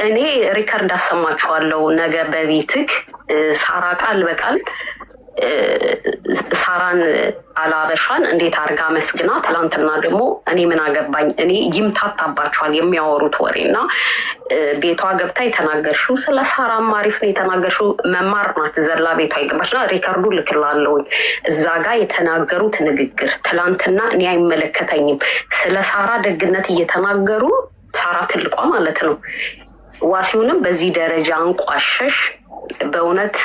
እኔ ሪከርድ አሰማችኋለሁ ነገ በቤትክ ሳራ ቃል በቃል ሳራን አላበሻን እንዴት አርጋ መስግና ትላንትና ደግሞ እኔ ምን አገባኝ እኔ ይምታታባቸዋል የሚያወሩት ወሬና ቤቷ ገብታ የተናገርሽው ስለ ሳራም አሪፍ ነው የተናገርሽው መማር ናት ዘላ ቤቷ ይገባችና ሪከርዱ ልክላለሁ እዛ ጋር የተናገሩት ንግግር ትላንትና እኔ አይመለከተኝም ስለ ሳራ ደግነት እየተናገሩ ሳራ ትልቋ ማለት ነው ዋሲውንም በዚህ ደረጃ አንቋሸሽ በእውነት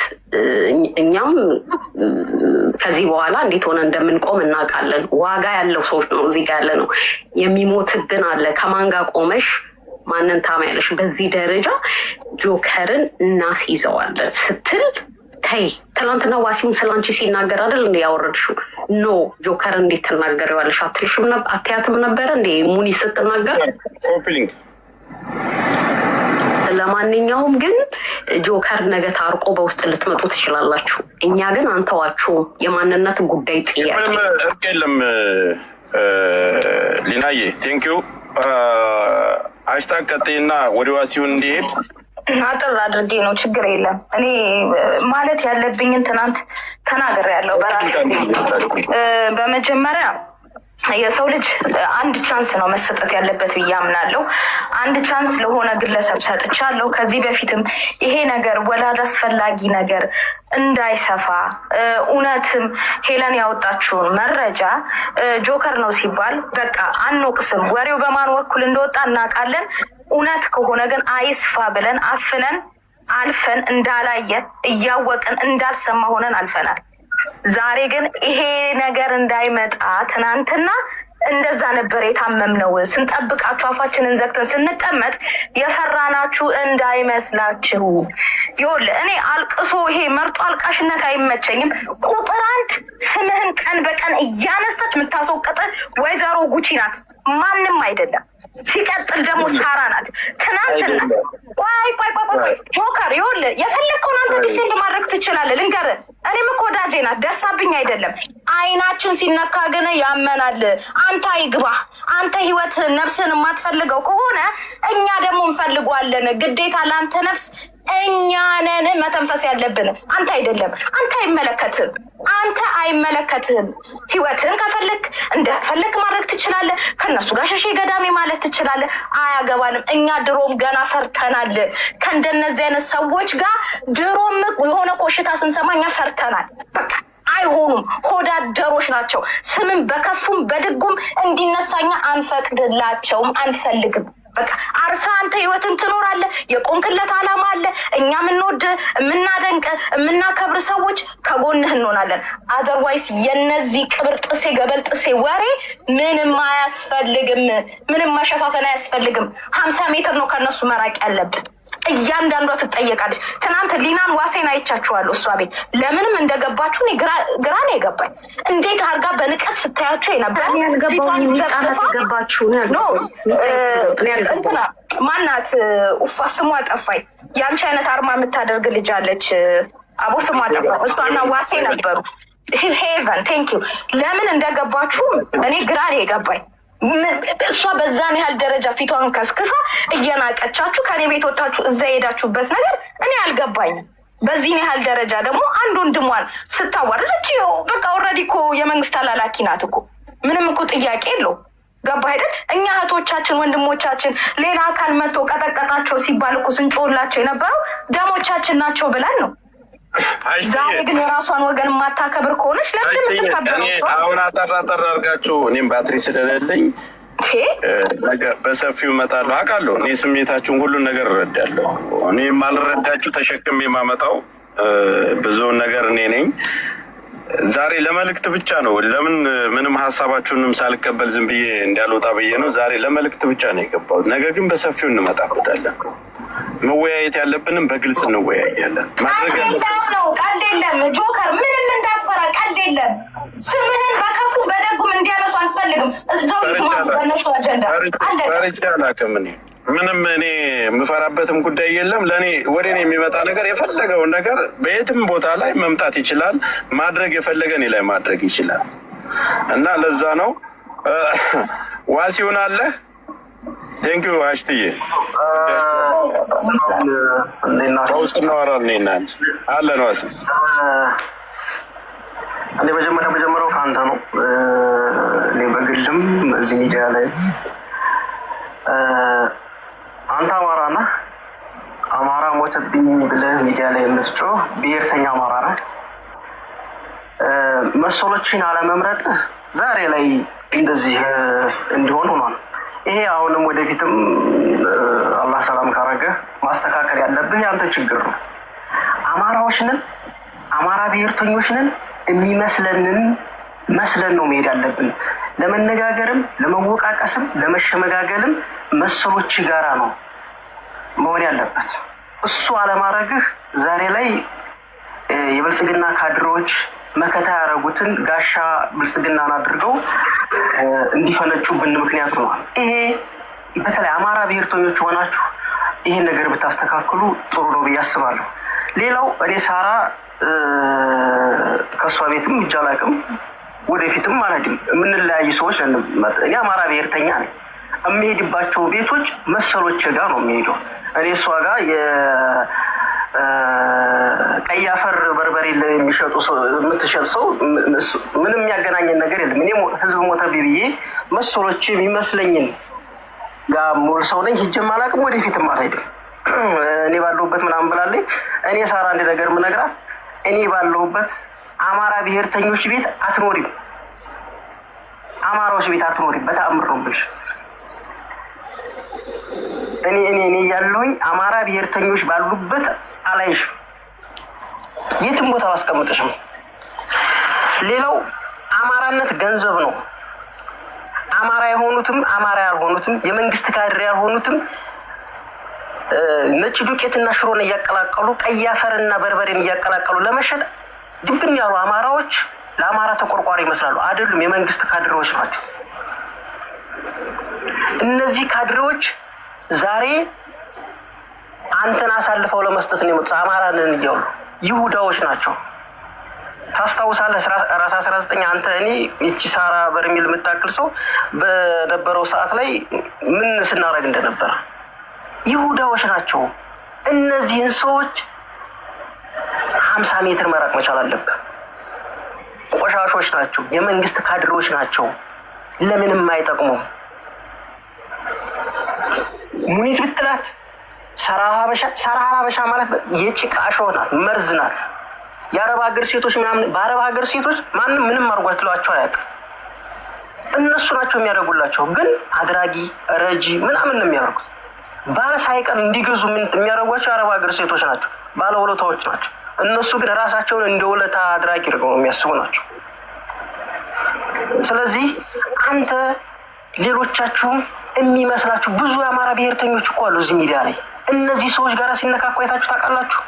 እኛም ከዚህ በኋላ እንዴት ሆነ እንደምንቆም እናውቃለን ዋጋ ያለው ሰዎች ነው እዚህ ጋር ያለ ነው የሚሞትብን አለ ከማን ጋር ቆመሽ ማንን ታማያለሽ በዚህ ደረጃ ጆከርን እናስይዘዋለን ስትል ተይ ትላንትና ዋሲውን ስላንቺ ሲናገር አይደል እንዴ ያወረድሽው ኖ ጆከር እንዴት ተናገረዋለሽ አትልሽም አትያትም ነበር እንዴ ሙኒ ስትናገር ኮፕሊንግ ለማንኛውም ግን ጆከር ነገ ታርቆ በውስጥ ልትመጡ ትችላላችሁ እኛ ግን አንተዋችሁ የማንነት ጉዳይ ጥያቄ የለም ሊናዬ ቴንኪዩ ሃሽታግ ቀጥይና ወደ ዋሲውን እንዲሄድ አጥር አድርጌ ነው ችግር የለም እኔ ማለት ያለብኝን ትናንት ተናግሬያለሁ በራሴ በመጀመሪያ የሰው ልጅ አንድ ቻንስ ነው መሰጠት ያለበት ብዬ አምናለሁ አንድ ቻንስ ለሆነ ግለሰብ ሰጥቻለሁ ከዚህ በፊትም ይሄ ነገር ወላድ አስፈላጊ ነገር እንዳይሰፋ እውነትም ሄለን ያወጣችውን መረጃ ጆከር ነው ሲባል በቃ አንወቅስም ወሬው በማን ወኩል እንደወጣ እናውቃለን እውነት ከሆነ ግን አይስፋ ብለን አፍነን አልፈን እንዳላየ እያወቅን እንዳልሰማ ሆነን አልፈናል ዛሬ ግን ይሄ ነገር እንዳይመጣ ትናንትና እንደዛ ነበር የታመምነው ስንጠብቃችሁ አፋችንን ዘግተን ስንቀመጥ የፈራናችሁ እንዳይመስላችሁ ይወል እኔ አልቅሶ ይሄ መርጦ አልቃሽነት አይመቸኝም ቁጥር አንድ ስምህን ቀን በቀን እያነሳች የምታስወቀጥ ወይዘሮ ጉቺ ናት ማንም አይደለም ሲቀጥል ደግሞ ሳራ ናት ትናንትና ቆይ ጆከር ይወል የፈለከውን አንተ ዲፌንድ ማድረግ ትችላለህ ልንገርህ እኔም እኮ ወዳጄ ናት ደርሳብኝ አይደለም አይናችን ሲነካ ግን ያመናል አንተ አይግባህ አንተ ህይወት ነፍስን የማትፈልገው ከሆነ እኛ ደግሞ እንፈልጓለን ግዴታ ለአንተ ነፍስ እኛ ነን መተንፈስ ያለብን አንተ አይደለም አንተ አይመለከትህም ህይወትን ከፈለክ እንደፈለክ ማድረግ ትችላለህ ከነሱ ጋር ሸሼ ገዳሜ ማለት ትችላለህ አያገባንም እኛ ድሮም ገና ፈርተናል ከእንደነዚህ አይነት ሰዎች ጋር ድሮም የሆነ ኮሽታ ስንሰማኛ ፈርተናል በቃ አይሆኑም ሆዳደሮች ናቸው ስምን በከፉም በድጉም እንዲነሳኛ አንፈቅድላቸውም አንፈልግም በቃ አርፋ አንተ ህይወትን ትኖራለህ የቆንክለት ዓላማ አለ እኛ ምንወድ ምናደንቅ ምናከብር ሰዎች ከጎንህ እንሆናለን አዘርዋይስ የነዚህ ቅብር ጥሴ ገበል ጥሴ ወሬ ምንም አያስፈልግም ምንም ማሸፋፈን አያስፈልግም 50 ሜትር ነው ከነሱ መራቅ ያለብን እያንዳንዷ ትጠየቃለች ትናንት ሊናን ዋሴን አይቻችኋለሁ እሷ ቤት ለምንም እንደገባችሁ እኔ ግራ ነው የገባኝ እንዴት አርጋ በንቀት ስታያችሁ የነበር እንትና ማናት ኡፋ ስሟ ጠፋኝ ያንቺ አይነት አርማ የምታደርግ ልጅ አለች አቦ ስሟ ጠፋ እሷና ዋሴ ነበሩ ሄቨን ቴንኪዩ ለምን እንደገባችሁ እኔ ግራ ነው የገባኝ እሷ በዛን ያህል ደረጃ ፊቷን ከስክሳ እየናቀቻችሁ ከኔ ቤት ወጣችሁ እዛ ሄዳችሁበት ነገር እኔ አልገባኝም በዚህ ያህል ደረጃ ደግሞ አንድ ወንድሟን ስታዋርደች በቃ ኦልሬዲ እኮ የመንግስት አላላኪ ናት እኮ ምንም እኮ ጥያቄ የለው ገባ አይደል እኛ እህቶቻችን ወንድሞቻችን ሌላ አካል መጥቶ ቀጠቀጣቸው ሲባል እኮ ስንጮህላቸው የነበረው ደሞቻችን ናቸው ብለን ነው ዛሬ ግን የራሷን ወገን ማታከብር ከሆነች ለምን ምትከብረው አሁን አጠራ አድርጋችሁ እኔም ባትሪ ስለሌለኝ በሰፊው እመጣለሁ አውቃለሁ እኔ ስሜታችሁን ሁሉን ነገር እረዳለሁ እኔ የማልረዳችሁ ተሸክሜ የማመጣው ብዙውን ነገር እኔ ነኝ ዛሬ ለመልእክት ብቻ ነው ለምን ምንም ሀሳባችሁንም ሳልቀበል ዝም ብዬ እንዳልወጣ ብዬ ነው ዛሬ ለመልእክት ብቻ ነው የገባሁት ነገ ግን በሰፊው እንመጣበታለን መወያየት ያለብንም በግልጽ እንወያያለን ማድረግ ነው ቀልድ የለም ጆከር ምንም እንዳትፈራ ቀልድ የለም ስምህን በከፉ በደጉም እንዲያነሱ አንፈልግም እዛው ይማሩ በእነሱ አጀንዳ አላውቅም ምንም እኔ የምፈራበትም ጉዳይ የለም ለእኔ ወደ እኔ የሚመጣ ነገር የፈለገውን ነገር በየትም ቦታ ላይ መምጣት ይችላል ማድረግ የፈለገ እኔ ላይ ማድረግ ይችላል እና ለዛ ነው ዋሲውን አለ ቴንኪዩ አሽትዬ ውስጥ እናወራለን አለ ነው እኔ መጀመሪያው ከአንተ ነው። እኔ በግልም እዚህ ሚዲያ ላይ አንተ አማራ ነህ፣ አማራ ሞተብኝ ብለህ ሚዲያ ላይ የምትጮህ ብሔርተኛ አማራ ነህ። መሰሎችን አለመምረጥ ዛሬ ላይ እንደዚህ እንዲሆን ሆኗል። ይሄ አሁንም ወደፊትም አላህ ሰላም ካረገ ማስተካከል ያለብህ ያንተ ችግር ነው። አማራዎች ነን፣ አማራ ብሔርተኞች ነን የሚመስለንን መስለን ነው መሄድ ያለብን። ለመነጋገርም ለመወቃቀስም ለመሸመጋገልም መሰሎች ጋራ ነው መሆን ያለበት። እሱ አለማረግህ ዛሬ ላይ የብልጽግና ካድሮች መከታ ያደረጉትን ጋሻ ብልጽግናን አድርገው እንዲፈነጩብን ምክንያት ሆኗል። ይሄ በተለይ አማራ ብሔርተኞች ሆናችሁ ይሄን ነገር ብታስተካክሉ ጥሩ ነው ብዬ አስባለሁ። ሌላው እኔ ሳራ ከእሷ ቤትም እጅ አላውቅም፣ ወደፊትም አልሄድም። የምንለያዩ ሰዎች እኔ አማራ ብሔርተኛ ነኝ። የሚሄድባቸው ቤቶች መሰሎች ጋር ነው የሚሄደው። እኔ እሷ ጋር ቀይ አፈር በርበሬ የምትሸጥ ሰው ምንም የሚያገናኘን ነገር የለም። እኔ ህዝብ ሞተ ብዬ መሰሎች የሚመስለኝን ጋር ሞል ሰው ነኝ። ሂጅም አላውቅም፣ ወደፊትም አልሄድም። እኔ ባለሁበት ምናምን ብላለች። እኔ ሳራ አንድ ነገር የምነግራት እኔ ባለሁበት አማራ ብሔርተኞች ቤት አትኖሪም፣ አማራዎች ቤት አትኖሪም። በተአምር ነው ብልሽ እኔ ያለሁኝ አማራ ብሔርተኞች ባሉበት አላይሽም፣ የትም ቦታ አላስቀምጥሽም። ሌላው አማራነት ገንዘብ ነው። አማራ የሆኑትም አማራ ያልሆኑትም የመንግስት ካድሬ ያልሆኑትም ነጭ ዱቄትና ሽሮን እያቀላቀሉ ቀይ አፈርና በርበሬን እያቀላቀሉ ለመሸጥ ድብን ያሉ አማራዎች ለአማራ ተቆርቋሪ ይመስላሉ። አይደሉም፣ የመንግስት ካድሬዎች ናቸው። እነዚህ ካድሬዎች ዛሬ አንተን አሳልፈው ለመስጠት ነው የመጡት። አማራንን እያሉ ይሁዳዎች ናቸው። ታስታውሳለህ? ራስ 19 አንተ እኔ እቺ ሳራ በርሚል የምታክል ሰው በነበረው ሰዓት ላይ ምን ስናደርግ እንደነበረ ይሁዳዎች ናቸው። እነዚህን ሰዎች 50 ሜትር መራቅ መቻል አለብህ። ቆሻሾች ናቸው፣ የመንግስት ካድሬዎች ናቸው፣ ለምንም አይጠቅሙም። ሙኒት ብትላት ሰራ ሀበሻ ማለት የጭቃ አሸዋ ናት፣ መርዝ ናት። የአረብ ሀገር ሴቶች ምናምን በአረብ ሀገር ሴቶች ማንም ምንም አድርጓቸው አያውቅም። እነሱ ናቸው የሚያደርጉላቸው። ግን አድራጊ ረጂ ምናምን ነው የሚያደርጉት። ባለ ሳይቀር እንዲገዙ ምን የሚያደርጓቸው የአረብ ሀገር ሴቶች ናቸው፣ ባለውለታዎች ናቸው። እነሱ ግን ራሳቸውን እንደ ውለታ አድራጊ አድርገው የሚያስቡ ናቸው። ስለዚህ አንተ ሌሎቻችሁም የሚመስላችሁ ብዙ የአማራ ብሔርተኞች እኮ አሉ እዚህ ሚዲያ ላይ። እነዚህ ሰዎች ጋር ሲነካኩ አይታችሁ ታውቃላችሁ?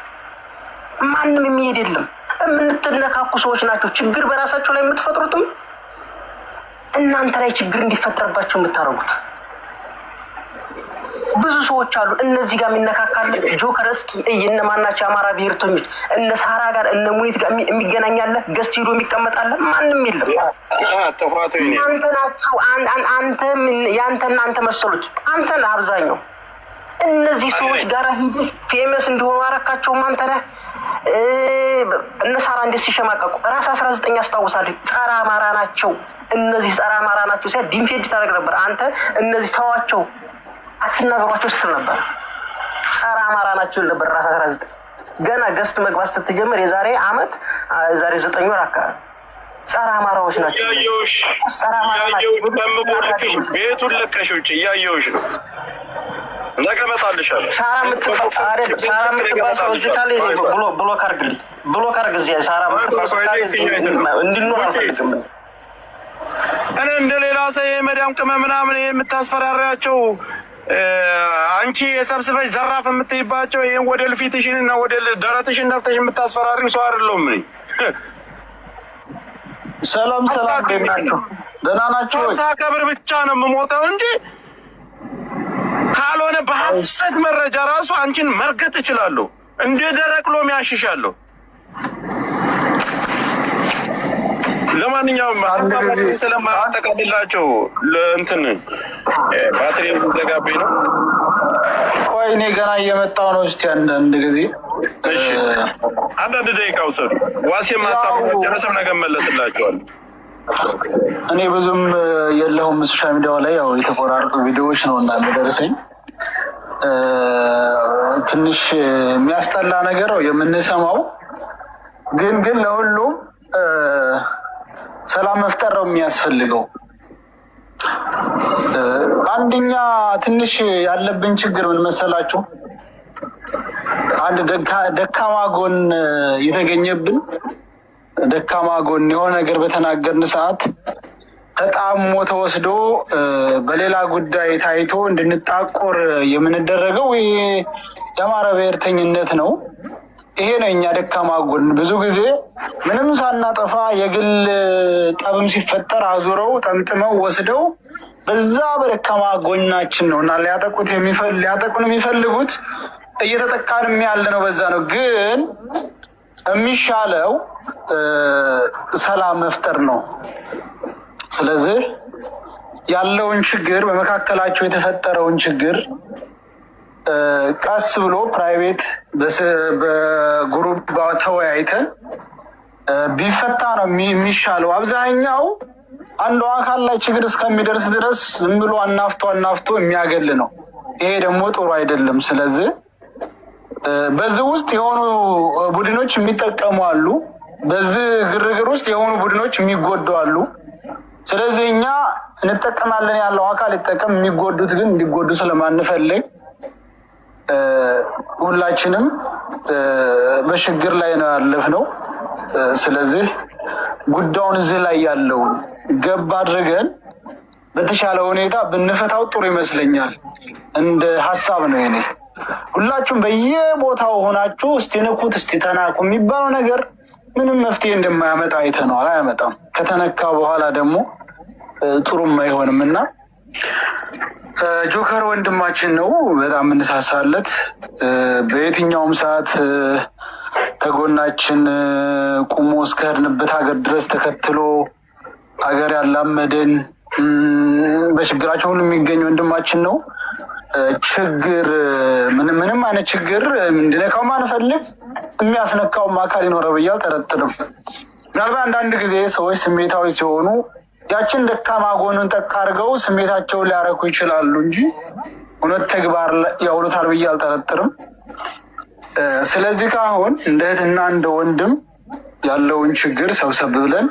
ማንም የሚሄድ የለም። የምትነካኩ ሰዎች ናቸው ችግር በራሳቸው ላይ የምትፈጥሩትም እናንተ ላይ ችግር እንዲፈጠርባቸው የምታደርጉት ብዙ ሰዎች አሉ። እነዚህ ጋር የሚነካካል ጆከር እስኪ እነማናቸው የአማራ ብሔርተኞች እነ ሳራ ጋር እነ ሙኒት ጋር የሚገናኛለ ገስት ሄዶ የሚቀመጣለ ማንም የለም። አንተ ናችሁ አንተ ያንተ መሰሎች አንተ ነህ አብዛኛው። እነዚህ ሰዎች ጋር ሂደህ ፌመስ እንዲሆኑ አረካቸው። አንተ ነህ። እነ ሳራ እንዴት ሲሸማቀቁ ራስ 19 ያስታውሳለሁ። ጸረ አማራ ናቸው እነዚህ፣ ጸረ አማራ ናቸው ሲያ ዲንፌድ ታደርግ ነበር አንተ። እነዚህ ተዋቸው አትናገሯቸው ስትል ነበር። ጸረ አማራ ናቸው ነበር ራስ 19 ገና ገስት መግባት ስትጀምር የዛሬ አመት የዛሬ 9 ወር አካባቢ ጸረ አማራዎች ናቸው። ጸረ አማራ ናቸው። ቤቱን ለቀሽ ውጭ እያየሁሽ ነው። ነገመጣልሻለሁ። ሳራ የምትባል ሰው እዚህ ካለ ብሎክ አድርግልኝ። ብሎክ አድርግ። እዚህ ሳራ የምትባል ሰው ካለ እንድንኖር አልፈልግም። እኔ እንደሌላ ሰው የመዳም ቅመም ምናምን የምታስፈራሪያቸው አንቺ የሰብስበሽ ዘራፍ የምትይባቸው ይህን ወደ ልፊትሽን እና ወደ ደረትሽን ነፍተሽ የምታስፈራሪው ሰው አይደለሁም እኔ። ሰላም እንዴት ናችሁ? ደህና ናችሁ? ሳከብር ብቻ ነው የምሞተው እንጂ ካልሆነ በሐሰት መረጃ ራሱ አንቺን መርገጥ እችላለሁ። እንደ ደረቅ ሎሚ ያሽሻለሁ። ለማንኛውም ሀሳባችን ስለማጠቃልላቸው ለእንትን ባትሪ ዘጋቢ ነው። ቆይ እኔ ገና እየመጣሁ ነው። እስቲ አንድ ጊዜ አንዳንድ ደቂቃ ውሰዱ። ዋሴም ሀሳብ ጨረሰም ነገ መለስላቸዋል። እኔ ብዙም የለሁም ሶሻል ሚዲያው ላይ ያው የተቆራረጡ ቪዲዮዎች ነው እና የሚደርሰኝ ትንሽ የሚያስጠላ ነገር ነው የምንሰማው። ግን ለሁሉም ሰላም መፍጠር ነው የሚያስፈልገው። አንደኛ ትንሽ ያለብን ችግር ምን መሰላችሁ? አንድ ደካማ ጎን የተገኘብን ደካማ ጎን የሆነ ነገር በተናገርን ሰዓት ተጣሞ ተወስዶ በሌላ ጉዳይ ታይቶ እንድንጣቆር የምንደረገው ይሄ የአማራ ብሔርተኝነት ነው። ይሄ ነው እኛ ደካማ ጎን። ብዙ ጊዜ ምንም ሳናጠፋ የግል ጠብም ሲፈጠር አዙረው ጠምጥመው ወስደው በዛ በደካማ ጎናችን ነው እና ሊያጠቁን የሚፈልጉት እየተጠቃንም ያለ ነው። በዛ ነው ግን የሚሻለው ሰላም መፍጠር ነው። ስለዚህ ያለውን ችግር በመካከላቸው የተፈጠረውን ችግር ቀስ ብሎ ፕራይቬት በግሩፕ ተወያይተን ቢፈታ ነው የሚሻለው። አብዛኛው አንዱ አካል ላይ ችግር እስከሚደርስ ድረስ ዝም ብሎ አናፍቶ የሚያገል ነው። ይሄ ደግሞ ጥሩ አይደለም። ስለዚህ በዚህ ውስጥ የሆኑ ቡድኖች የሚጠቀሙ አሉ። በዚህ ግርግር ውስጥ የሆኑ ቡድኖች የሚጎዱ አሉ። ስለዚህ እኛ እንጠቀማለን ያለው አካል ይጠቀም፣ የሚጎዱት ግን እንዲጎዱ ስለማንፈልግ ሁላችንም በችግር ላይ ነው ያለፍነው። ስለዚህ ጉዳዩን እዚህ ላይ ያለውን ገብ አድርገን በተሻለ ሁኔታ ብንፈታው ጥሩ ይመስለኛል። እንደ ሀሳብ ነው የኔ። ሁላችሁም በየቦታው ሆናችሁ እስቲ ንኩት እስቲ ተናቁ የሚባለው ነገር ምንም መፍትሄ እንደማያመጣ አይተነዋል። አያመጣም። ከተነካ በኋላ ደግሞ ጥሩም አይሆንም እና ጆከር ወንድማችን ነው፣ በጣም እንሳሳለት። በየትኛውም ሰዓት ከጎናችን ቁሞ እስከሄድንበት ሀገር ድረስ ተከትሎ ሀገር ያላመደን በችግራችን ሁሉ የሚገኝ ወንድማችን ነው። ችግር ምንም አይነት ችግር እንዲነካው ማንፈልግ የሚያስነካውም አካል ይኖረ ብዬ አልጠረጥርም። ምናልባት አንዳንድ ጊዜ ሰዎች ስሜታዊ ሲሆኑ ያችን ደካማ ጎኑን ጠቅ አድርገው ስሜታቸውን ሊያረኩ ይችላሉ እንጂ እውነት ተግባር ያውሉታል ብዬ አልጠረጥርም። ስለዚህ ካሁን እንደ እህትና እንደ ወንድም ያለውን ችግር ሰብሰብ ብለን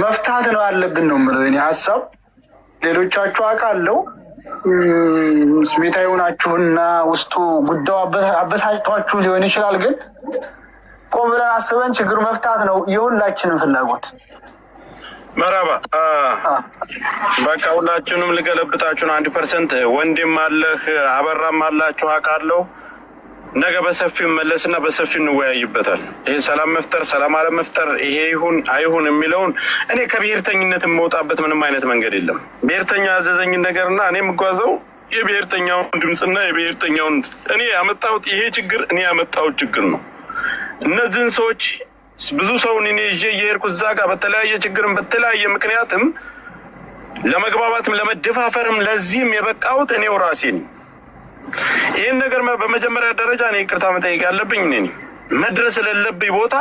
መፍታት ነው ያለብን ነው የምለው የእኔ ሀሳብ። ሌሎቻችሁ አውቃለሁ ስሜታዊ ሆናችሁና ውስጡ ጉዳዩ አበሳጭቷችሁ ሊሆን ይችላል። ግን ቆም ብለን አስበን ችግሩ መፍታት ነው የሁላችንም ፍላጎት። መራባ በቃ ሁላችሁንም ልገለብጣችሁን 1% ወንድም አለህ አበራም አላችሁ አውቃለሁ። ነገ በሰፊው መለስና በሰፊው እንወያይበታል። ይሄ ሰላም መፍጠር ሰላም አለመፍጠር ይሄ ይሁን አይሁን የሚለውን እኔ ከብሔርተኝነት የምወጣበት ምንም አይነት መንገድ የለም። ብሔርተኛ ያዘዘኝን ነገርና እኔ የምጓዘው የብሔርተኛውን ድምፅና የብሔርተኛውን እኔ ያመጣሁት ይሄ ችግር እኔ ያመጣሁት ችግር ነው። እነዚህን ሰዎች ብዙ ሰውን እኔ ይዤ እየሄድኩ እዛ ጋር በተለያየ ችግርም በተለያየ ምክንያትም ለመግባባትም ለመደፋፈርም ለዚህም የበቃሁት እኔው ራሴ ነኝ። ይህን ነገር በመጀመሪያ ደረጃ እኔ ይቅርታ መጠየቅ ያለብኝ እኔ መድረስ የሌለብኝ ቦታ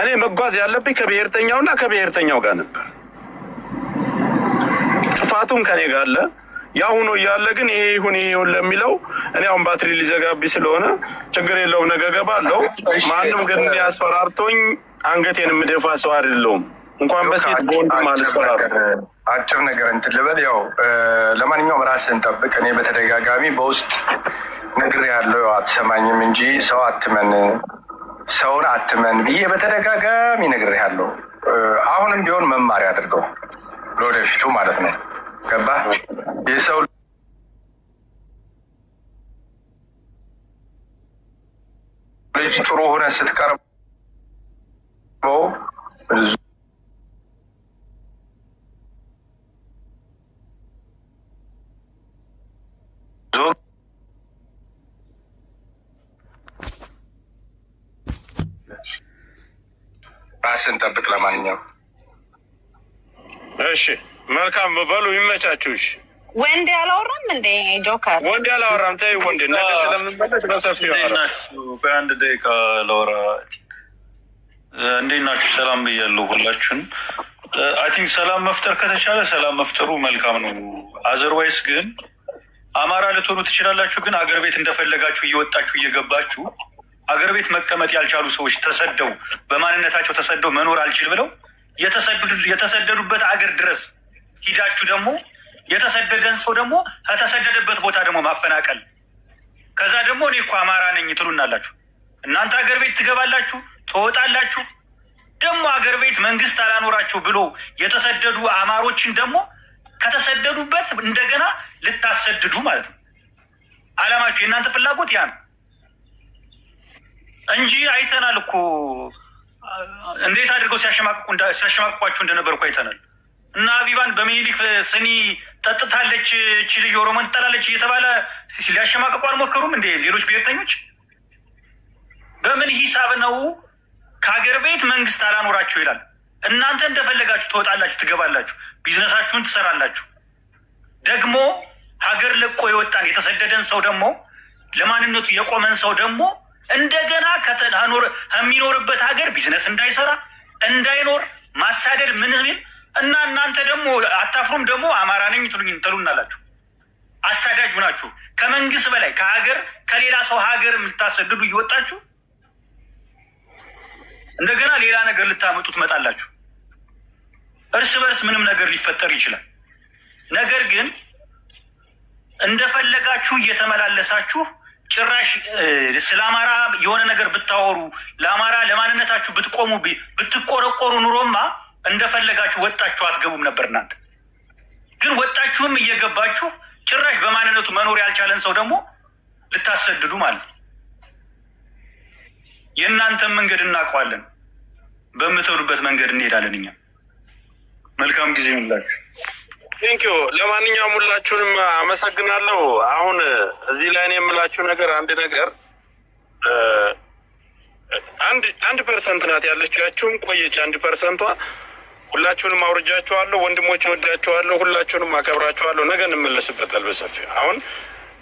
እኔ መጓዝ ያለብኝ ከብሔርተኛውና ከብሔርተኛው ጋር ነበር። ጥፋቱም ከኔ ጋር አለ። ያሁኑ እያለ ግን ይሄ ይሁን ለሚለው እኔ አሁን ባትሪ ሊዘጋብኝ ስለሆነ ችግር የለውም ነገ ገባለሁ። ማንም ግን ያስፈራርቶኝ አንገቴን የምደፋ ሰው አይደለሁም። እንኳን በሴት በወንድም አልስፈራሩ። አጭር ነገር እንትን ልበል። ያው ለማንኛውም ራስን ጠብቅ። እኔ በተደጋጋሚ በውስጥ ነግሬሃለሁ፣ አትሰማኝም እንጂ ሰውን አትመን ብዬ በተደጋጋሚ ነግሬሃለሁ። አሁንም ቢሆን መማሪያ አድርገው ለወደፊቱ ማለት ነው። ገባህ? የሰው ልጅ ጥሩ ሆነ ስትቀርበው ራስን ጠብቅ። ለማንኛውም እሺ መልካም በሉ ይመቻችሁሽ። ወንድ ያላወራም እንደ ጆከር ወንድ ያላወራም ተይ ወንድ ነገ ስለምንመለስ በሰፊው ናችሁ። በአንድ ደቂቃ ላወራ። እንዴት ናችሁ? ሰላም ብያለሁ ሁላችሁን። አይ ቲንክ ሰላም መፍጠር ከተቻለ ሰላም መፍጠሩ መልካም ነው። አዘርዋይስ ግን አማራ ልትሆኑ ትችላላችሁ፣ ግን አገር ቤት እንደፈለጋችሁ እየወጣችሁ እየገባችሁ አገር ቤት መቀመጥ ያልቻሉ ሰዎች ተሰደው በማንነታቸው ተሰደው መኖር አልችል ብለው የተሰደዱበት አገር ድረስ ሂዳችሁ ደግሞ የተሰደደን ሰው ደግሞ ከተሰደደበት ቦታ ደግሞ ማፈናቀል፣ ከዛ ደግሞ እኔ እኮ አማራ ነኝ ትሉናላችሁ። እናንተ አገር ቤት ትገባላችሁ፣ ትወጣላችሁ። ደግሞ አገር ቤት መንግስት አላኖራቸው ብሎ የተሰደዱ አማሮችን ደግሞ ከተሰደዱበት እንደገና ልታሰድዱ ማለት ነው። አላማችሁ የእናንተ ፍላጎት ያ ነው እንጂ አይተናል እኮ እንዴት አድርገው ሲያሸማቅቋችሁ እንደነበር እኮ አይተናል። እና አቢባን በሚኒሊክ ስኒ ጠጥታለች እቺ ልጅ ኦሮሞን ትጠላለች እየተባለ ሊያሸማቅቁ አልሞከሩም እንዴ? ሌሎች ብሔርተኞች በምን ሂሳብ ነው ከሀገር ቤት መንግስት አላኖራችሁ ይላል? እናንተ እንደፈለጋችሁ ትወጣላችሁ፣ ትገባላችሁ፣ ቢዝነሳችሁን ትሰራላችሁ። ደግሞ ሀገር ለቆ የወጣን የተሰደደን ሰው ደግሞ ለማንነቱ የቆመን ሰው ደግሞ እንደገና ከሚኖርበት ሀገር ቢዝነስ እንዳይሰራ እንዳይኖር ማሳደድ ምን ሚል እና እናንተ ደግሞ አታፍሩም? ደግሞ አማራ ነኝ ትሉናላችሁ። አሳዳጅ ናችሁ። ከመንግስት በላይ ከሀገር ከሌላ ሰው ሀገር የምታሰድዱ እየወጣችሁ እንደገና ሌላ ነገር ልታመጡ ትመጣላችሁ። እርስ በርስ ምንም ነገር ሊፈጠር ይችላል። ነገር ግን እንደፈለጋችሁ እየተመላለሳችሁ ጭራሽ ስለ አማራ የሆነ ነገር ብታወሩ ለአማራ ለማንነታችሁ ብትቆሙ ብትቆረቆሩ ኑሮማ እንደፈለጋችሁ ወጣችሁ አትገቡም ነበር። እናንተ ግን ወጣችሁም እየገባችሁ ጭራሽ በማንነቱ መኖር ያልቻለን ሰው ደግሞ ልታሰድዱ ማለት ነው። የእናንተን መንገድ እናውቀዋለን። በምትሄዱበት መንገድ እንሄዳለን። እኛ መልካም ጊዜ ይሁንላችሁ። ቴንኪዩ። ለማንኛውም ሁላችሁንም አመሰግናለሁ። አሁን እዚህ ላይ ነው የምላችሁ ነገር አንድ ነገር 1% ናት ያለቻችሁም ቆየች 1%ቷ። ሁላችሁንም አውርጃችኋለሁ። ወንድሞች ወዳችኋለሁ። ሁላችሁንም አከብራችኋለሁ። ነገ እንመለስበታል በሰፊው። አሁን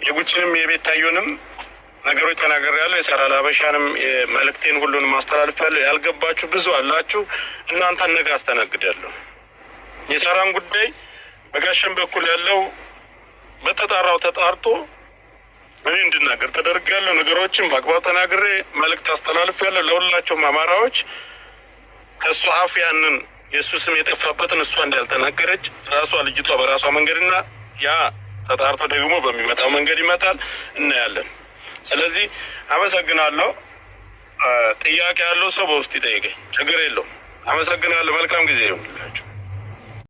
የጉቺንም የቤታዩንም ነገሮች ተናግሬያለሁ። የሰራላ ሀበሻንም መልእክቴን ሁሉንም አስተላልፋለሁ። ያልገባችሁ ብዙ አላችሁ። እናንተን ነገ አስተናግዳለሁ። የሰራን ጉዳይ በጋሸን በኩል ያለው በተጣራው ተጣርቶ እኔ እንድናገር ተደርጋለሁ። ነገሮችን በአግባብ ተናግሬ መልእክት አስተላልፋለሁ ለሁላችሁም አማራዎች። ከእሱ አፍ ያንን የእሱ ስም የጠፋበትን እሷ እንዳልተናገረች ራሷ ልጅቷ በራሷ መንገድና ያ ተጣርቶ ደግሞ በሚመጣው መንገድ ይመጣል፣ እናያለን። ስለዚህ አመሰግናለሁ። ጥያቄ ያለው ሰው በውስጥ ይጠይቀኝ፣ ችግር የለውም። አመሰግናለሁ። መልካም ጊዜ ይሁን።